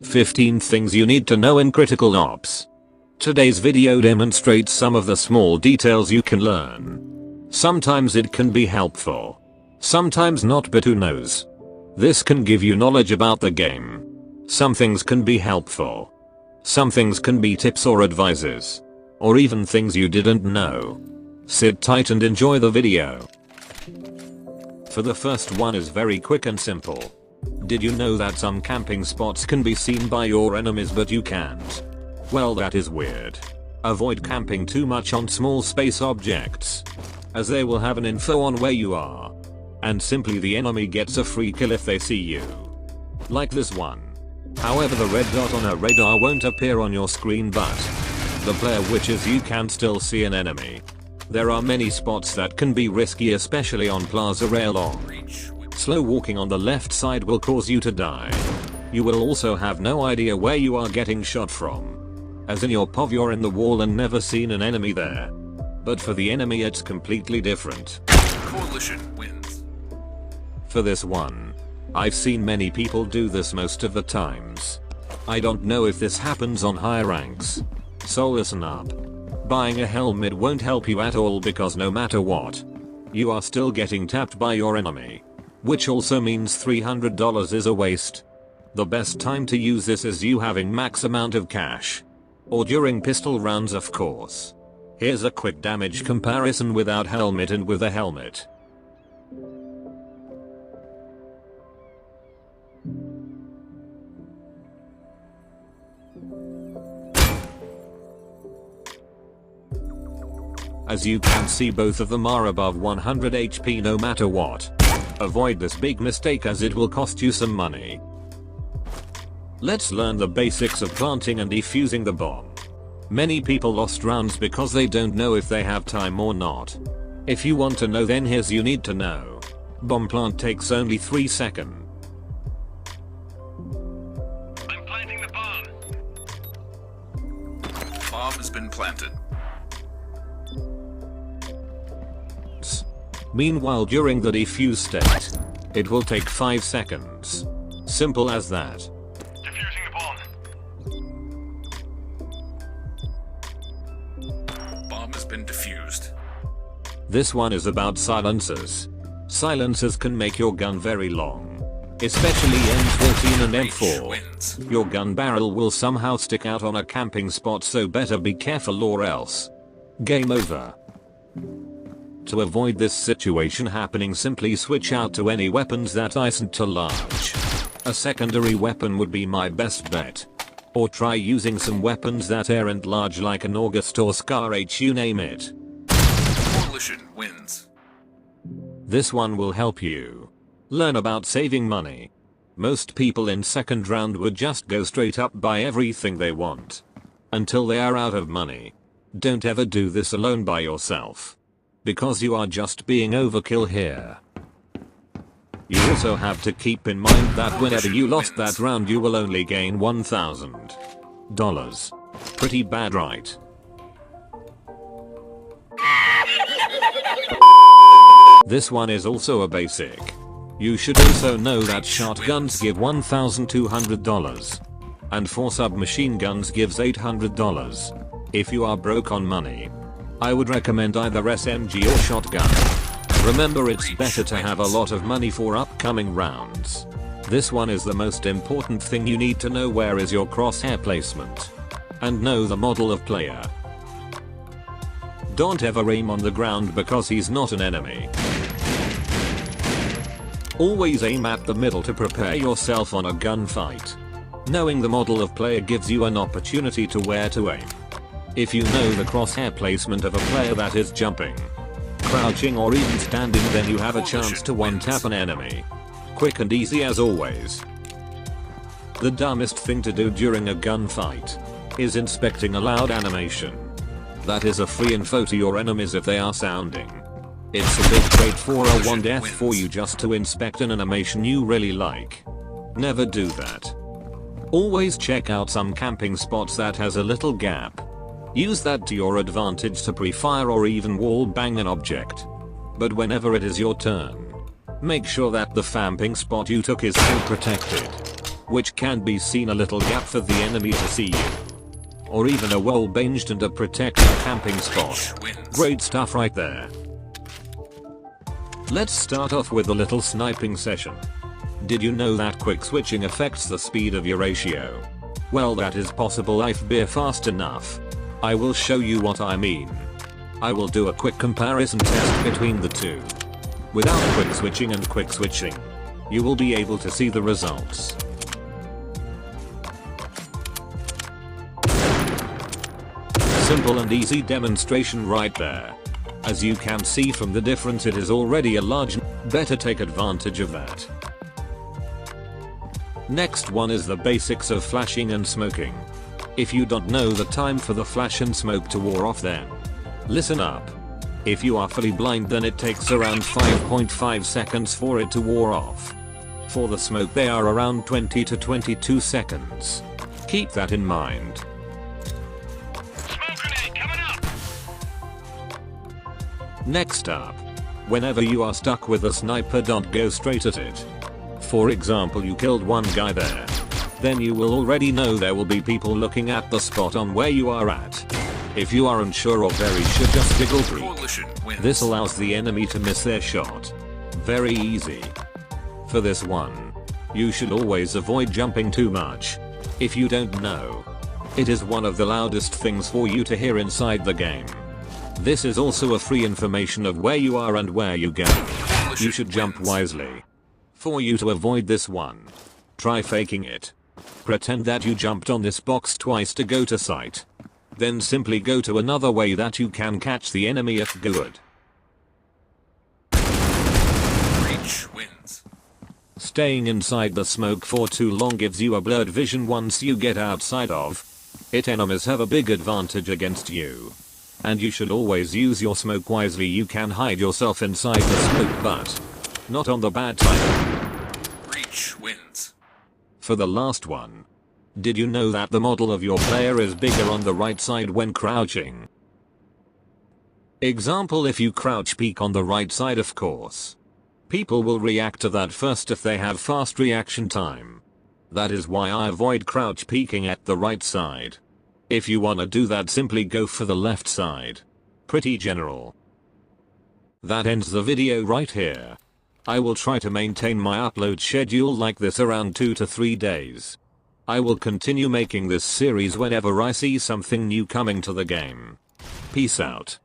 15 things you need to know in critical ops. Today's video demonstrates some of the small details you can learn. Sometimes it can be helpful. Sometimes not, but who knows. This can give you knowledge about the game. Some things can be helpful. Some things can be tips or advices. Or even things you didn't know. Sit tight and enjoy the video. For the first one is very quick and simple. Did you know that some camping spots can be seen by your enemies but you can't? Well, that is weird. Avoid camping too much on small space objects, as they will have an info on where you are. And simply the enemy gets a free kill if they see you. Like this one. However, the red dot on a radar won't appear on your screen, but the player wishes you can still see an enemy. There are many spots that can be risky, especially on Plaza Rail. Slow walking on the left side will cause you to die. You will also have no idea where you are getting shot from, as in your POV you're in the wall and never seen an enemy there. But for the enemy it's completely different. Coalition wins. For this one, I've seen many people do this most of the times. I don't know if this happens on higher ranks, so listen up. Buying a helmet won't help you at all, because no matter what, you are still getting tapped by your enemy. Which also means $300 is a waste. The best time to use this is you having max amount of cash. Or during pistol rounds, of course. Here's a quick damage comparison without helmet and with a helmet. As you can see, both of them are above 100 HP no matter what. Avoid this big mistake as it will cost you some money. Let's learn the basics of planting and defusing the bomb. Many people lost rounds because they don't know if they have time or not. If you want to know, then here's you need to know. Bomb plant takes only 3 seconds. I'm planting the bomb. Bomb has been planted. Meanwhile, during the defuse state, it will take 5 seconds. Simple as that. Defusing the bomb. Bomb has been defused. This one is about silencers. Silencers can make your gun very long, especially M14 and M4. Your gun barrel will somehow stick out on a camping spot, so better be careful or else game over. To avoid this situation happening, simply switch out to any weapons that isn't too large. A secondary weapon would be my best bet. Or try using some weapons that aren't large, like an August or Scar H, you name it. Coalition wins. This one will help you learn about saving money. Most people in second round would just go straight up buy everything they want until they are out of money. Don't ever do this alone by yourself, because you are just being overkill here. You also have to keep in mind that whenever you lost that round, you will only gain $1,000. Pretty bad, right? This one is also a basic. You should also know that shotguns give $1,200 and 4 submachine guns gives $800. If you are broke on money, I would recommend either SMG or shotgun. Remember, it's better to have a lot of money for upcoming rounds. This one is the most important thing you need to know. Where is your crosshair placement? And know the model of player. Don't ever aim on the ground because he's not an enemy. Always aim at the middle to prepare yourself on a gunfight. Knowing the model of player gives you an opportunity to where to aim. If you know the crosshair placement of a player that is jumping, crouching, or even standing, then you have a chance to one-tap an enemy. Quick and easy as always. The dumbest thing to do during a gunfight is inspecting a loud animation. That is a free info to your enemies if they are sounding. It's a big trait for a 1 death for you just to inspect an animation you really like. Never do that. Always check out some camping spots that has a little gap. Use that to your advantage to pre-fire or even wall bang an object. But whenever it is your turn, make sure that the camping spot you took is still protected. which can be seen a little gap for the enemy to see you. Or even a wall-banged and a protected camping spot. Great stuff right there. Let's start off with a little sniping session. Did you know that quick switching affects the speed of your ratio? Well, that is possible if you're fast enough. I will show you what I mean. I will do a quick comparison test between the two. Without quick switching and quick switching, you will be able to see the results. Simple and easy demonstration right there. As you can see from the difference, it is already a large. Better take advantage of that. Next one is the basics of flashing and smoking. If you don't know the time for the flash and smoke to wear off, then listen up. If you are fully blind, then it takes around 5.5 seconds for it to wear off. For the smoke, they are around 20 to 22 seconds. Keep that in mind. Next up, whenever you are stuck with a sniper, don't go straight at it. For example, you killed one guy there. Then you will already know there will be people looking at the spot on where you are at. If you are unsure or very sure, just jiggle breathe. This allows the enemy to miss their shot. Very easy. For this one, you should always avoid jumping too much. If you don't know, it is one of the loudest things for you to hear inside the game. This is also a free information of where you are and where you go. You should jump wisely. For you to avoid this one, try faking it. Pretend that you jumped on this box twice to go to site. Then simply go to another way that you can catch the enemy if good. Reach wins. Staying inside the smoke for too long gives you a blurred vision once you get outside of it. Enemies have a big advantage against you. And you should always use your smoke wisely. You can hide yourself inside the smoke, but not on the bad time. Reach wins. For the last one, did you know that the model of your player is bigger on the right side when crouching? Example, if you crouch peek on the right side, of course, people will react to that first if they have fast reaction time. That is why I avoid crouch peeking at the right side. If you wanna do that, simply go for the left side. Pretty general. That ends the video right here. I will try to maintain my upload schedule like this around 2 to 3 days. I will continue making this series whenever I see something new coming to the game. Peace out.